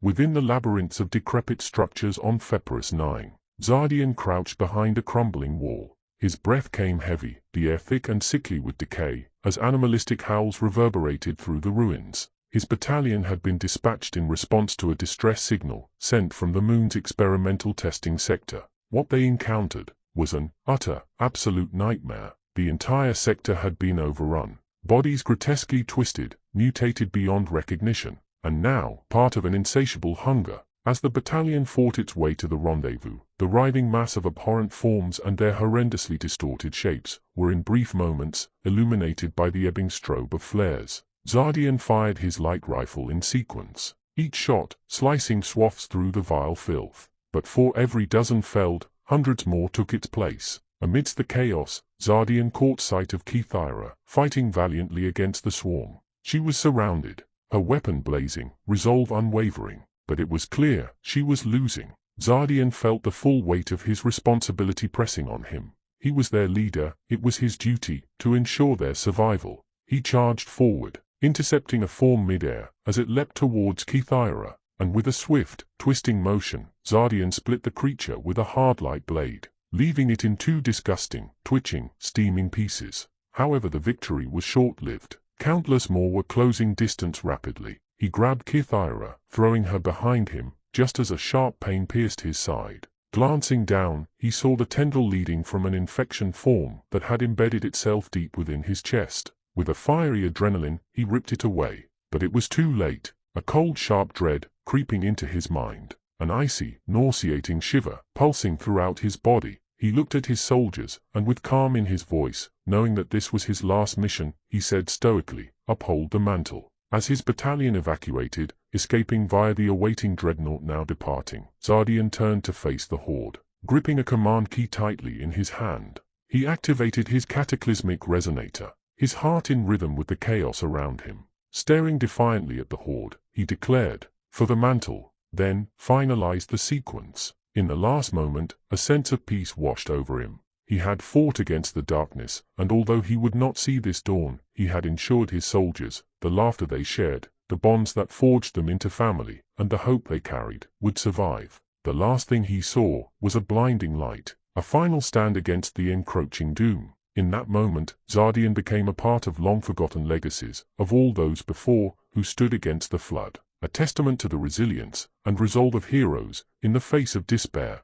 Within the labyrinths of decrepit structures on Pheperus Nine, Xardion crouched behind a crumbling wall. His breath came heavy, the air thick and sickly with decay, as animalistic howls reverberated through the ruins. His battalion had been dispatched in response to a distress signal sent from the moon's experimental testing sector. What they encountered was an utter, absolute nightmare. The entire sector had been overrun. Bodies grotesquely twisted, mutated beyond recognition, and now part of an insatiable hunger. As the battalion fought its way to the rendezvous, the writhing mass of abhorrent forms and their horrendously distorted shapes were in brief moments illuminated by the ebbing strobe of flares. Xardion fired his light rifle in sequence, each shot slicing swaths through the vile filth. But for every dozen felled, hundreds more took its place. Amidst the chaos, Xardion caught sight of Pheperus, fighting valiantly against the swarm. She was surrounded, her weapon blazing, resolve unwavering. But it was clear she was losing. Xardion felt the full weight of his responsibility pressing on him. He was their leader, it was his duty to ensure their survival. He charged forward, intercepting a form mid-air as it leapt towards Pheperus, and with a swift, twisting motion, Xardion split the creature with a hard-light blade, leaving it in two disgusting, twitching, steaming pieces. However, the victory was short-lived. Countless more were closing distance rapidly. He grabbed Pheperus, throwing her behind him, just as a sharp pain pierced his side. Glancing down, he saw the tendril leading from an infection form that had embedded itself deep within his chest. With a fiery adrenaline, he ripped it away. But it was too late. A cold, sharp dread creeping into his mind, an icy, nauseating shiver pulsing throughout his body. He looked at his soldiers, and with calm in his voice, knowing that this was his last mission, he said stoically, "Uphold the mantle." As his battalion evacuated, escaping via the awaiting dreadnought now departing, Xardion turned to face the horde, gripping a command key tightly in his hand. He activated his cataclysmic resonator, his heart in rhythm with the chaos around him. Staring defiantly at the horde, he declared, "For the mantle," then finalized the sequence. In the last moment, a sense of peace washed over him. He had fought against the darkness, and although he would not see this dawn, he had ensured his soldiers, the laughter they shared, the bonds that forged them into family, and the hope they carried, would survive. The last thing he saw was a blinding light, a final stand against the encroaching doom. In that moment, Xardion became a part of long-forgotten legacies of all those before who stood against the flood, a testament to the resilience and resolve of heroes in the face of despair.